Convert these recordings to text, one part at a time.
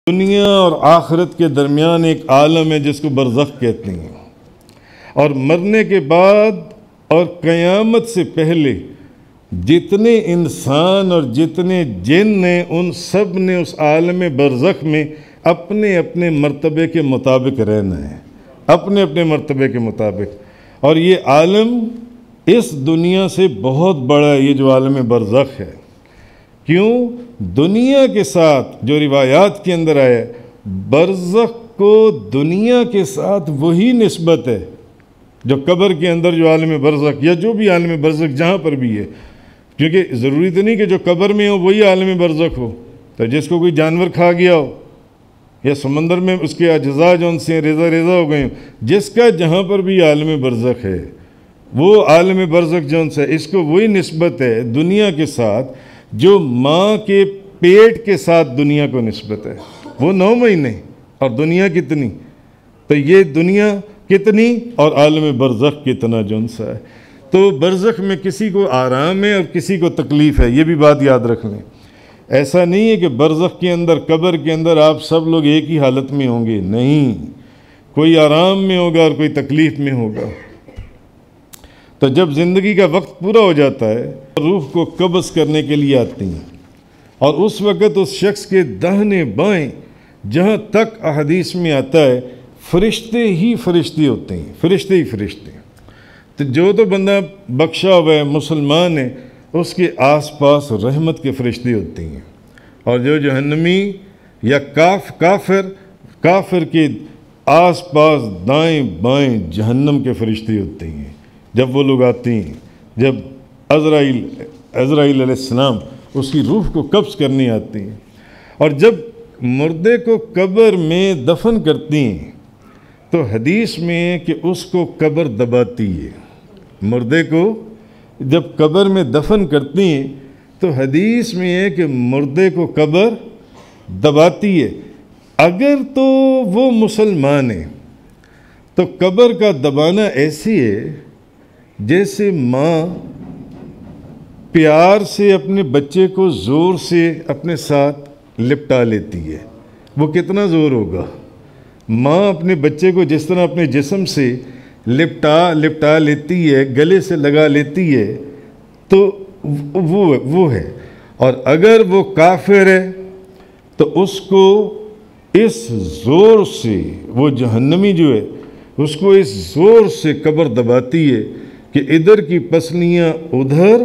دنیا اور آخرت کے درمیان ایک عالم ہے جس کو برزخ کہتے ہیں، اور مرنے کے بعد اور قیامت سے پہلے جتنے انسان اور جتنے جن ہیں ان سب نے اس عالم برزخ میں اپنے اپنے مرتبے کے مطابق رہنا ہے، اپنے اپنے مرتبے کے مطابق۔ اور یہ عالم اس دنیا سے بہت بڑا ہے، یہ جو عالم برزخ ہے۔ کیوں؟ دنیا کے ساتھ جو روایات کے اندر آئے، برزخ کو دنیا کے ساتھ وہی نسبت ہے جو قبر کے اندر جو عالم برزخ یا جو بھی عالم برزخ جہاں پر بھی ہے، کیونکہ ضروری تو نہیں کہ جو قبر میں ہو وہی عالم برزخ ہو۔ تو جس کو کوئی جانور کھا گیا ہو یا سمندر میں اس کے اجزاء جو ان سے ریزہ ریزہ ہو گئے ہوں، جس کا جہاں پر بھی عالم برزخ ہے وہ عالم برزخ جو ان سے، اس کو وہی نسبت ہے دنیا کے ساتھ جو ماں کے پیٹ کے ساتھ دنیا کو نسبت ہے۔ وہ 9 مہینے اور دنیا کتنی، تو یہ دنیا کتنی اور عالم برزخ کتنا جو ان سا ہے۔ تو برزخ میں کسی کو آرام ہے اور کسی کو تکلیف ہے، یہ بھی بات یاد رکھ لیں۔ ایسا نہیں ہے کہ برزخ کے اندر، قبر کے اندر آپ سب لوگ ایک ہی حالت میں ہوں گے، نہیں، کوئی آرام میں ہوگا اور کوئی تکلیف میں ہوگا۔ تو جب زندگی کا وقت پورا ہو جاتا ہے، روح کو قبض کرنے کے لیے آتی ہیں، اور اس وقت اس شخص کے داہنے بائیں جہاں تک احادیث میں آتا ہے فرشتے ہی فرشتے ہوتے ہیں، فرشتے ہی فرشتے۔ تو جو تو بندہ بخشا ہوا ہے، مسلمان ہے، اس کے آس پاس رحمت کے فرشتے ہوتے ہیں، اور جو جہنمی یا کافر کے آس پاس دائیں بائیں جہنم کے فرشتے ہوتے ہیں۔ جب وہ لوگ آتے ہیں، جب عزرائیل علیہ السلام اس کی روح کو قبض کرنے آتے ہیں، اور جب مردے کو قبر میں دفن کرتی ہیں تو حدیث میں ہے کہ اس کو قبر دباتی ہے۔ مردے کو جب قبر میں دفن کرتی ہیں تو حدیث میں ہے کہ مردے کو قبر دباتی ہے۔ اگر تو وہ مسلمان ہے تو قبر کا دبانا ایسی ہے جیسے ماں پیار سے اپنے بچے کو زور سے اپنے ساتھ لپٹا لیتی ہے۔ وہ کتنا زور ہوگا؟ ماں اپنے بچے کو جس طرح اپنے جسم سے لپٹا لیتی ہے، گلے سے لگا لیتی ہے، تو وہ ہے۔ اور اگر وہ کافر ہے تو اس کو اس زور سے، وہ جہنمی جو ہے اس کو اس زور سے قبر دباتی ہے کہ ادھر کی پسلیاں ادھر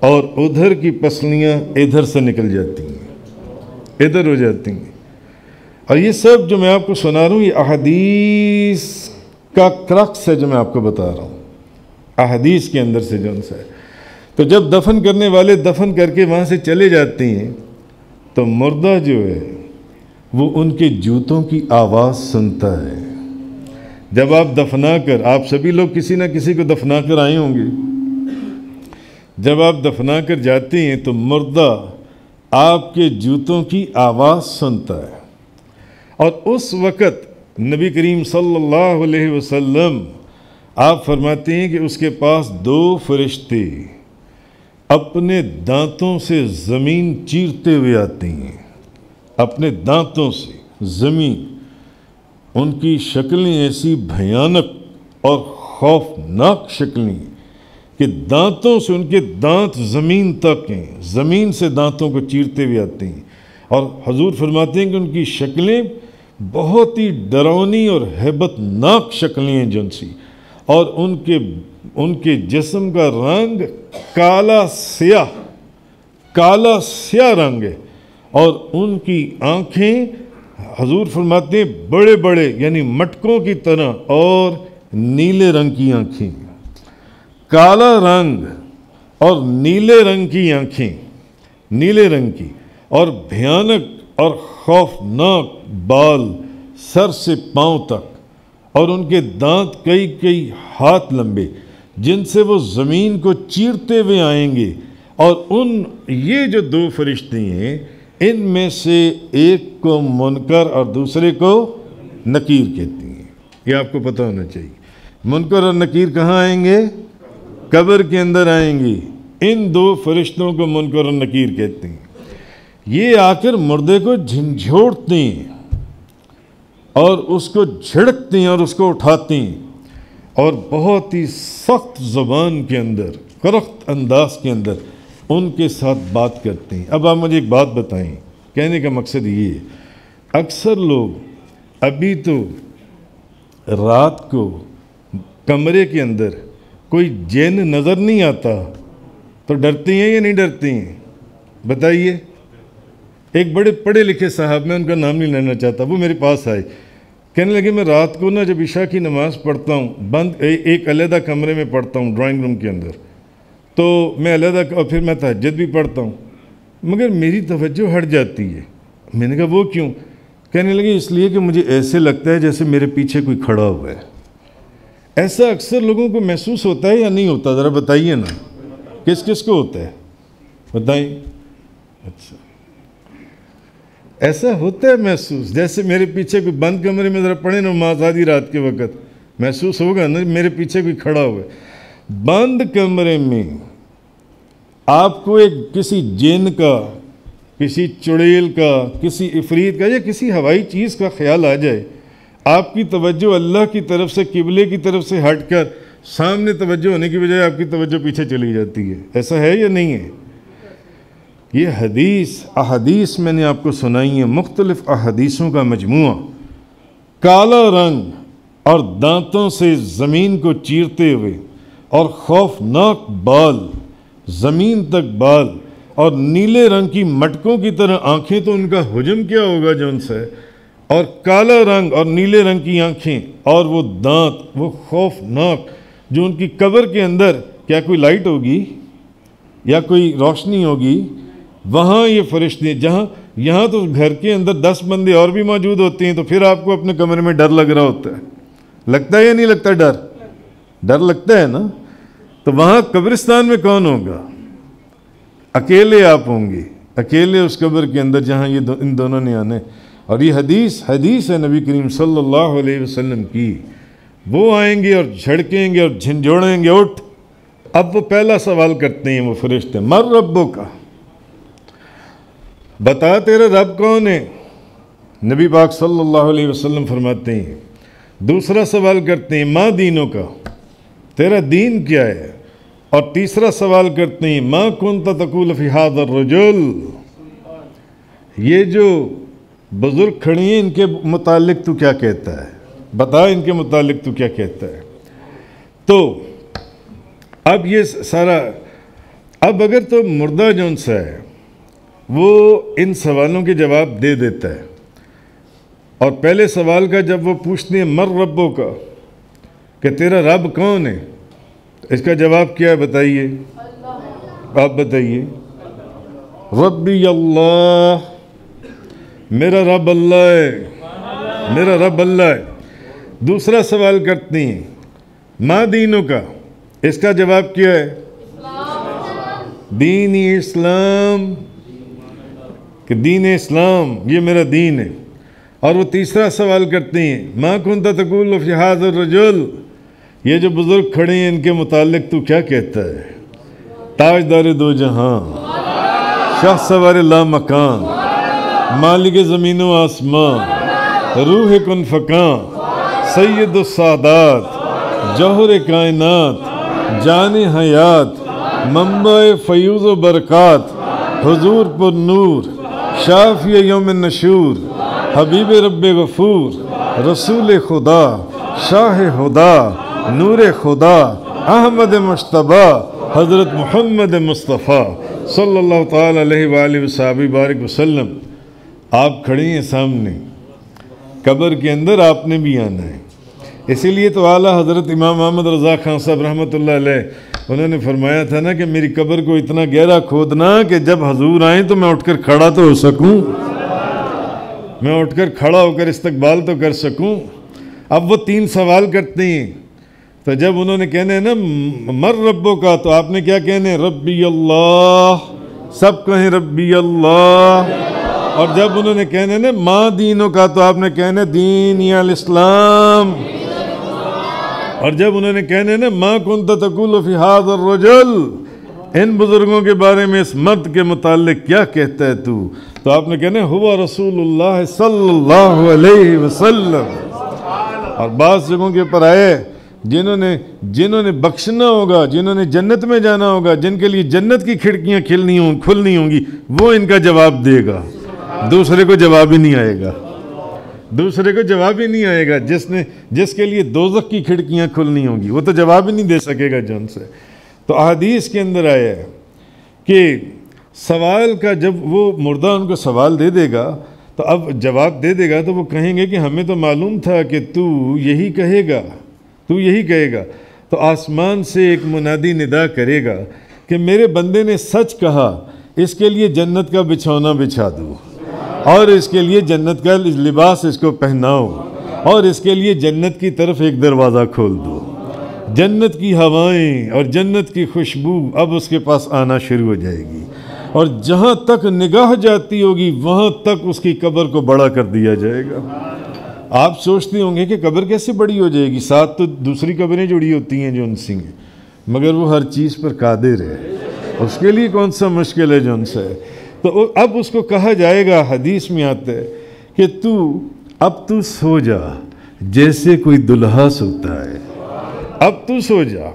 اور ادھر کی پسلیاں ادھر سے نکل جاتی ہیں، ادھر ہو جاتی ہیں۔ اور یہ سب جو میں آپ کو سنا رہا ہوں یہ احادیث کا کرکس ہے جو میں آپ کو بتا رہا ہوں، احادیث کے اندر سے جو ان سے ہے۔ تو جب دفن کرنے والے دفن کر کے وہاں سے چلے جاتے ہیں تو مردہ جو ہے وہ ان کے جوتوں کی آواز سنتا ہے۔ جب آپ دفنا کر، آپ سبھی لوگ کسی نہ کسی کو دفنا کر آئے ہوں گے، جب آپ دفنا کر جاتے ہیں تو مردہ آپ کے جوتوں کی آواز سنتا ہے، اور اس وقت نبی کریم صلی اللہ علیہ وسلم آپ فرماتے ہیں کہ اس کے پاس 2 فرشتے اپنے دانتوں سے زمین چیرتے ہوئے آتے ہیں، اپنے دانتوں سے زمین۔ ان کی شکلیں ایسی بھیانک اور خوفناک شکلیں کہ دانتوں سے، ان کے دانت زمین تک ہیں، زمین سے دانتوں کو چیرتے ہوئے آتے ہیں۔ اور حضور فرماتے ہیں کہ ان کی شکلیں بہت ہی ڈراؤنی اور ہیبت ناک شکلیں ہیں جن سی، اور ان کے جسم کا رنگ کالا سیاہ رنگ ہے، اور ان کی آنکھیں حضور فرماتے ہیں بڑے بڑے یعنی مٹکوں کی طرح اور نیلے رنگ کی آنکھیں، کالا رنگ اور نیلے رنگ کی آنکھیں، نیلے رنگ کی، اور بھیانک اور خوفناک بال سر سے پاؤں تک، اور ان کے دانت کئی ہاتھ لمبے جن سے وہ زمین کو چیرتے ہوئے آئیں گے۔ اور یہ جو 2 فرشتے ہیں ان میں سے ایک کو منکر اور دوسرے کو نکیر کہتی ہیں، یہ آپ کو پتہ ہونا چاہیے۔ منکر اور نکیر کہاں آئیں گے؟ قبر کے اندر آئیں گے۔ ان 2 فرشتوں کو منکر اور نکیر کہتے ہیں۔ یہ آ کر مردے کو جھنجھوڑتے ہیں، اور اس کو جھڑکتی ہیں اور اس کو اٹھاتی ہیں، اور بہت ہی سخت زبان کے اندر، کرخت انداز کے اندر ان کے ساتھ بات کرتے ہیں۔ اب آپ مجھے ایک بات بتائیں، کہنے کا مقصد یہ ہے، اکثر لوگ ابھی تو رات کو کمرے کے اندر کوئی جن نظر نہیں آتا تو ڈرتی ہیں یا نہیں ڈرتی ہیں؟ بتائیے۔ ایک بڑے پڑھے لکھے صاحب، میں ان کا نام نہیں لینا چاہتا، وہ میرے پاس آئے، کہنے لگے میں رات کو جب عشاء کی نماز پڑھتا ہوں بند ایک علیحدہ کمرے میں پڑھتا ہوں، ڈرائنگ روم کے اندر، تو میں علیحدہ، اور پھر میں تہجد بھی پڑھتا ہوں، مگر میری توجہ ہٹ جاتی ہے۔ میں نے کہا وہ کیوں؟ کہنے لگے اس لیے کہ مجھے ایسے لگتا ہے جیسے میرے پیچھے کوئی کھڑا ہوا ہے۔ ایسا اکثر لوگوں کو محسوس ہوتا ہے یا نہیں ہوتا؟ ذرا بتائیے نا، کس کس کو ہوتا ہے؟ بتائیں۔ اچھا، ایسا ہوتا ہے محسوس جیسے میرے پیچھے کوئی بند کمرے میں ذرا پڑھیں نماز آدھی رات کے وقت، محسوس ہوگا نا میرے پیچھے کوئی کھڑا ہوا ہے۔ بند کمرے میں آپ کو ایک کسی جن کا، کسی چڑیل کا، کسی عفریت کا یا کسی ہوائی چیز کا خیال آ جائے، آپ کی توجہ اللہ کی طرف سے، قبلے کی طرف سے ہٹ کر سامنے توجہ ہونے کی بجائے آپ کی توجہ پیچھے چلی جاتی ہے۔ ایسا ہے یا نہیں ہے؟ یہ احادیث میں نے آپ کو سنائی ہیں، مختلف احادیثوں کا مجموعہ، کالا رنگ اور دانتوں سے زمین کو چیرتے ہوئے اور خوفناک بال، زمین تک بال، اور نیلے رنگ کی مٹکوں کی طرح آنکھیں، تو ان کا حجم کیا ہوگا جو ان سے، اور کالا رنگ اور نیلے رنگ کی آنکھیں اور وہ دانت، وہ خوفناک، جو ان کی قبر کے اندر کیا کوئی لائٹ ہوگی یا کوئی روشنی ہوگی؟ وہاں یہ فرشتے، یہاں تو گھر کے اندر 10 بندے اور بھی موجود ہوتے ہیں، تو پھر آپ کو اپنے کمرے میں ڈر لگ رہا ہوتا ہے، لگتا ہے یا نہیں لگتا؟ ڈر لگتا ہے نا؟ تو وہاں قبرستان میں کون ہوگا؟ اکیلے آپ ہوں گے، اکیلے اس قبر کے اندر جہاں یہ ان دونوں نے آنے۔ اور یہ حدیث ہے نبی کریم صلی اللہ علیہ وسلم کی، وہ آئیں گے اور جھڑکیں گے اور جھنجھوڑیں گے، اٹھ۔ اب وہ پہلا سوال کرتے ہیں وہ فرشتے، مر ربو کا، بتا تیرا رب کون ہے؟ نبی پاک صلی اللہ علیہ وسلم فرماتے ہیں۔ دوسرا سوال کرتے ہیں، ما دینوں کا، تیرا دین کیا ہے؟ اور تیسرا سوال کرتے ہیں، ما کنت تقول فی ھذا الرجل، یہ جو بزرگ کھڑی ہیں ان کے متعلق تو کیا کہتا ہے؟ بتا ان کے متعلق تو کیا کہتا ہے؟ تو اب یہ سارا، اب اگر تو مردہ جون سا ہے وہ ان سوالوں کے جواب دے دیتا ہے، اور پہلے سوال کا جب وہ پوچھتے ہیں مر ربو کا، کہ تیرا رب کون ہے، اس کا جواب کیا ہے؟ بتائیے، آپ بتائیے۔ ربی اللہ، میرا رب اللہ ہے، میرا رب اللہ ہے۔ دوسرا سوال کرتے ہیں، ما دینوں کا، اس کا جواب کیا ہے؟ دین اسلام، کہ دین اسلام یہ میرا دین ہے۔ اور وہ تیسرا سوال کرتے ہیں، ما کنت تقول فی ھذا الرجل، یہ جو بزرگ کھڑے ہیں ان کے متعلق تو کیا کہتا ہے؟ تاجدار دو جہاں، شاہ سوار لا مکان، مالک زمین و آسمان، روح کن فکان، سید السادات، جوہر کائنات، جان حیات، منبع فیوز و برکات، حضور پر نور، شافی یوم النشور، حبیب رب غفور، رسول خدا، شاہ خدا، نور خدا، احمد مجتبی، حضرت محمد مصطفیٰ صلی اللہ تعالیٰ علیہ وآلہ وصحبہ بارک وسلم۔ آپ کھڑی ہیں سامنے قبر کے اندر، آپ نے بھی آنا ہے۔ اسی لیے تو اعلیٰ حضرت امام محمد رضا خان صاحب رحمۃ اللہ علیہ، انہوں نے فرمایا تھا نا کہ میری قبر کو اتنا گہرا کھودنا کہ جب حضور آئیں تو میں اٹھ کر کھڑا تو ہو سکوں، میں اٹھ کر کھڑا ہو کر استقبال تو کر سکوں۔ اب وہ 3 سوال کرتے ہیں، تو جب انہوں نے کہنے نا مر ربو کا، تو آپ نے کیا کہنے؟ ربی اللہ، سب کہیں ربی اللہ۔ اور جب انہوں نے کہنے نا ما دینوں کا، تو آپ نے کہنے دین یا الاسلام۔ اور جب انہوں نے کہنے نا ما کنت تقول فی ھذا الرجل، ان بزرگوں کے بارے میں اس مرد کے متعلق کیا کہتا ہے تو آپ نے کہنا ہوا رسول اللہ صلی اللہ علیہ وسلم۔ اور بعض جگہوں کے اوپر آئے جنہوں نے بخشنا ہوگا، جنہوں نے جنت میں جانا ہوگا، جن کے لیے جنت کی کھڑکیاں کھلنی ہوں گی، وہ ان کا جواب دے گا، دوسرے کو جواب ہی نہیں آئے گا، دوسرے کو جواب ہی نہیں آئے گا۔ جس کے لیے دوزخ کی کھڑکیاں کھلنی ہوں گی وہ تو جواب ہی نہیں دے سکے گا جن سے۔ تو احادیث کے اندر آیا ہے کہ سوال کا جب وہ مردہ ان کو سوال دے دے گا تو اب جواب دے دے گا تو وہ کہیں گے کہ ہمیں تو معلوم تھا کہ تو یہی کہے گا۔ تو آسمان سے ایک منادی ندا کرے گا کہ میرے بندے نے سچ کہا، اس کے لیے جنت کا بچھونا بچھا دو، اور اس کے لیے جنت کا لباس اس کو پہناؤ، اور اس کے لیے جنت کی طرف ایک دروازہ کھول دو۔ جنت کی ہوائیں اور جنت کی خوشبو اب اس کے پاس آنا شروع ہو جائے گی، اور جہاں تک نگاہ جاتی ہوگی وہاں تک اس کی قبر کو بڑا کر دیا جائے گا۔ آپ سوچتے ہوں گے کہ قبر کیسے بڑی ہو جائے گی، ساتھ تو دوسری قبریں جڑی ہوتی ہیں جو ان سے ہیں، مگر وہ ہر چیز پر قادر ہے، اس کے لیے کون سا مشکل ہے جو ان سے ہے۔ تو اب اس کو کہا جائے گا، حدیث میں آتا ہے کہ اب تو سو جا جیسے کوئی دلہا سوتا ہے، اب تو سو جا۔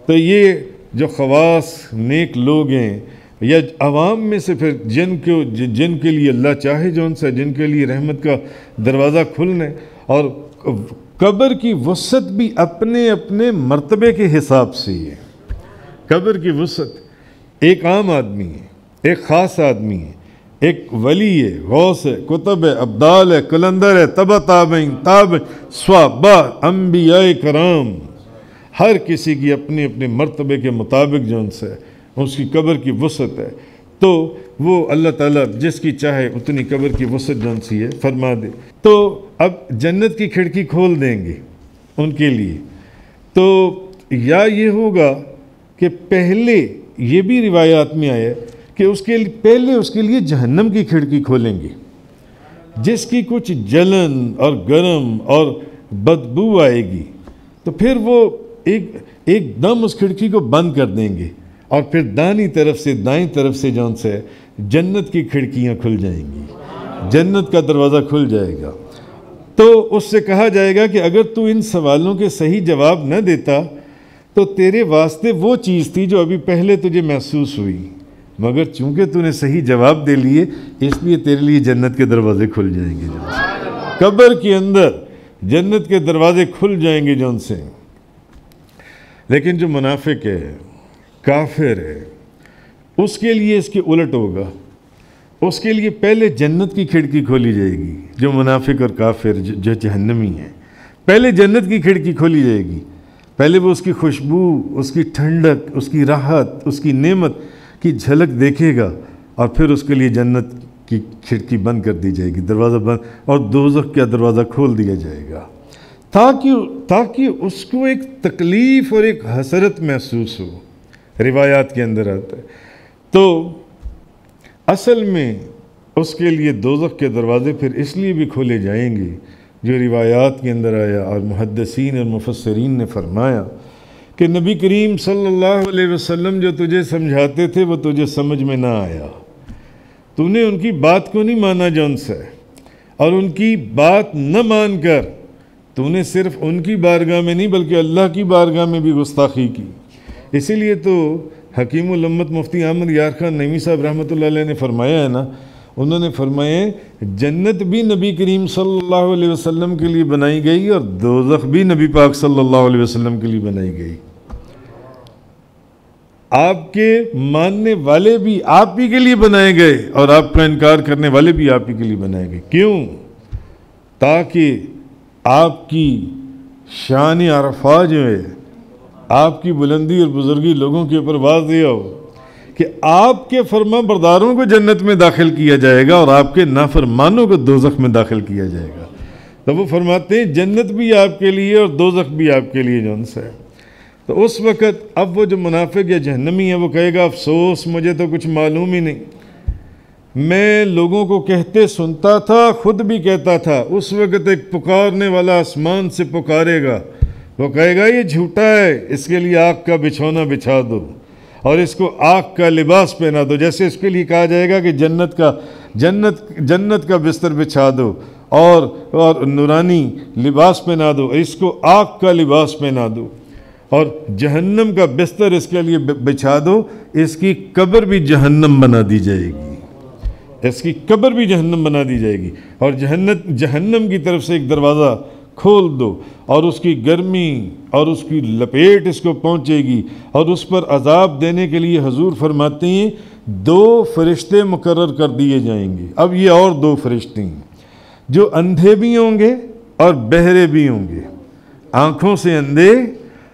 تو یہ جو خواص نیک لوگ ہیں یا عوام میں سے پھر جن کے لیے اللہ چاہے جو ان سے، جن کے لیے رحمت کا دروازہ کھلنے، اور قبر کی وسعت بھی اپنے اپنے مرتبے کے حساب سے ہے۔ قبر کی وسعت ایک عام آدمی ہے، ایک خاص آدمی ہے، ایک ولی ہے، غوث ہے، کتب ہے، ابدال ہے، کلندر ہے، تبع تابعین، صحابہ، انبیاء کرام، ہر کسی کی اپنے اپنے مرتبے کے مطابق جو ان سے اس کی قبر کی وسعت ہے۔ تو وہ اللہ تعالیٰ جس کی چاہے اتنی قبر کی وسعت جو سی ہے فرما دے۔ تو اب جنت کی کھڑکی کھول دیں گے ان کے لیے۔ تو یا یہ ہوگا کہ پہلے، یہ بھی روایات میں آیا کہ پہلے اس کے لیے جہنم کی کھڑکی کھولیں گے، جس کی کچھ جلن اور گرم اور بدبو آئے گی، تو پھر وہ ایک دم اس کھڑکی کو بند کر دیں گے، اور پھر دائیں طرف سے جون سے جنت کی کھڑکیاں کھل جائیں گی، جنت کا دروازہ کھل جائے گا۔ تو اس سے کہا جائے گا کہ اگر تو ان سوالوں کے صحیح جواب نہ دیتا تو تیرے واسطے وہ چیز تھی جو ابھی پہلے تجھے محسوس ہوئی، مگر چونکہ تو نے صحیح جواب دے لیے اس لیے تیرے لیے جنت کے دروازے کھل جائیں گے۔ قبر کے اندر جنت کے دروازے کھل جائیں گے جون سے۔ لیکن جو منافق ہے، کافر ہے، اس کے لیے اس کے الٹ ہوگا، اس کے لیے پہلے جنت کی کھڑکی کھولی جائے گی۔ جو منافق اور کافر جو جہنمی ہیں، پہلے جنت کی کھڑکی کھولی جائے گی، پہلے وہ اس کی خوشبو، اس کی ٹھنڈک، اس کی راحت، اس کی نعمت کی جھلک دیکھے گا، اور پھر اس کے لیے جنت کی کھڑکی بند کر دی جائے گی، دروازہ بند، اور دوزخ کا دروازہ کھول دیا جائے گا، تاکہ اس کو ایک تکلیف اور ایک حسرت محسوس ہو۔ روایات کے اندر آتا ہے۔ تو اصل میں اس کے لیے دوزخ کے دروازے پھر اس لیے بھی کھولے جائیں گے جو روایات کے اندر آیا، اور محدثین اور مفسرین نے فرمایا کہ نبی کریم صلی اللہ علیہ وسلم جو تجھے سمجھاتے تھے وہ تجھے سمجھ میں نہ آیا، تو نے ان کی بات کو نہیں مانا جون سے، اور ان کی بات نہ مان کر تو نے صرف ان کی بارگاہ میں نہیں بلکہ اللہ کی بارگاہ میں بھی گستاخی کی۔ اسی لیے تو حکیم الامت مفتی احمد یار خان نعیمی صاحب رحمۃ اللہ علیہ نے فرمایا ہے نا، انہوں نے فرمایا جنت بھی نبی کریم صلی اللہ علیہ وسلم کے لیے بنائی گئی، اور دوزخ بھی نبی پاک صلی اللہ علیہ وسلم کے لیے بنائی گئی۔ آپ کے ماننے والے بھی آپ ہی کے لیے بنائے گئے، اور آپ کا انکار کرنے والے بھی آپ ہی کے لیے بنائے گئے۔ کیوں؟ تاکہ آپ کی شان عرفات جو ہے، آپ کی بلندی اور بزرگی لوگوں کے اوپر واضح ہو کہ آپ کے فرما برداروں کو جنت میں داخل کیا جائے گا اور آپ کے نافرمانوں کو دوزخ میں داخل کیا جائے گا۔ تو وہ فرماتے ہیں جنت بھی آپ کے لیے اور دوزخ بھی آپ کے لیے جون سے۔ تو اس وقت اب وہ جو منافق یا جہنمی ہے وہ کہے گا افسوس مجھے تو کچھ معلوم ہی نہیں، میں لوگوں کو کہتے سنتا تھا، خود بھی کہتا تھا۔ اس وقت ایک پکارنے والا آسمان سے پکارے گا، وہ کہے گا یہ جھوٹا ہے، اس کے لیے آگ کا بچھونا بچھا دو، اور اس کو آگ کا لباس پہنا دو، جیسے اس کے لیے کہا جائے گا کہ جنت کا بستر بچھا دو اور نورانی لباس پہنا دو، اس کو آگ کا لباس پہنا دو، اور جہنم کا بستر اس کے لیے بچھا دو، اس کی قبر بھی جہنم بنا دی جائے گی، اس کی قبر بھی جہنم بنا دی جائے گی، اور جہنم کی طرف سے ایک دروازہ کھول دو، اور اس کی گرمی اور اس کی لپیٹ اس کو پہنچے گی، اور اس پر عذاب دینے کے لیے حضور فرماتے ہیں 2 فرشتے مقرر کر دیے جائیں گے۔ اب یہ اور 2 فرشتے ہیں جو اندھے بھی ہوں گے اور بہرے بھی ہوں گے، آنکھوں سے اندھے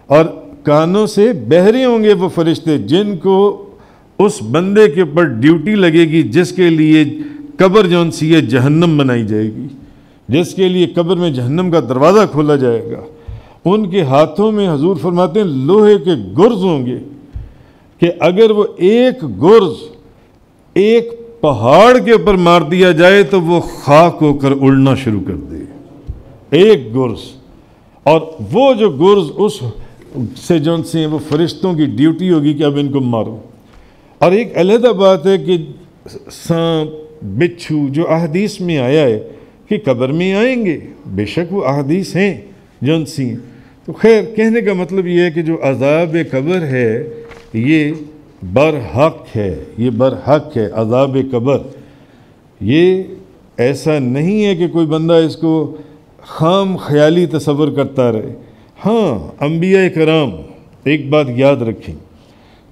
اور کانوں سے بہرے ہوں گے، وہ فرشتے جن کو اس بندے کے اوپر ڈیوٹی لگے گی جس کے لیے قبر جون سی ہے جہنم بنائی جائے گی، جس کے لیے قبر میں جہنم کا دروازہ کھولا جائے گا۔ ان کے ہاتھوں میں حضور فرماتے ہیں لوہے کے گرز ہوں گے کہ اگر وہ ایک گرز ایک پہاڑ کے اوپر مار دیا جائے تو وہ خاک ہو کر اڑنا شروع کر دے، ایک گرز، اور وہ جو گرز اس سے جون سے وہ فرشتوں کی ڈیوٹی ہوگی کہ اب ان کو مارو۔ اور ایک علیحدہ بات ہے کہ سانپ بچھو جو احادیث میں آیا ہے کہ قبر میں آئیں گے، بے شک وہ احادیث ہیں جون سی، تو خیر کہنے کا مطلب یہ ہے کہ جو عذاب قبر ہے یہ برحق ہے، یہ برحق ہے عذاب قبر۔ یہ ایسا نہیں ہے کہ کوئی بندہ اس کو خام خیالی تصور کرتا رہے۔ ہاں، انبیاء کرام ایک بات یاد رکھیں،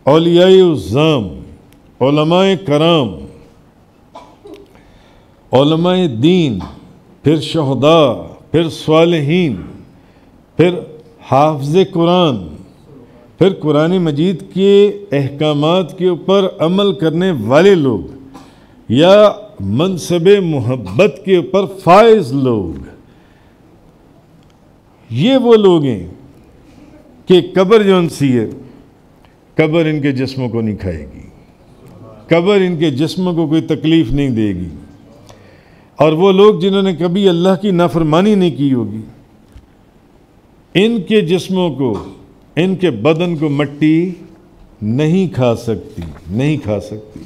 اولیاء اعظام، علماء کرام، علماء دین، پھر شہداء، پھر صالحین، پھر حافظ قرآن، پھر قرآن مجید کے احکامات کے اوپر عمل کرنے والے لوگ، یا منصب محبت کے اوپر فائز لوگ، یہ وہ لوگ ہیں کہ قبر جون سی ہے، قبر ان کے جسموں کو نہیں کھائے گی، قبر ان کے جسموں کو کوئی تکلیف نہیں دے گی، اور وہ لوگ جنہوں نے کبھی اللہ کی نافرمانی نہیں کی ہوگی، ان کے جسموں کو، ان کے بدن کو مٹی نہیں کھا سکتی، نہیں کھا سکتی۔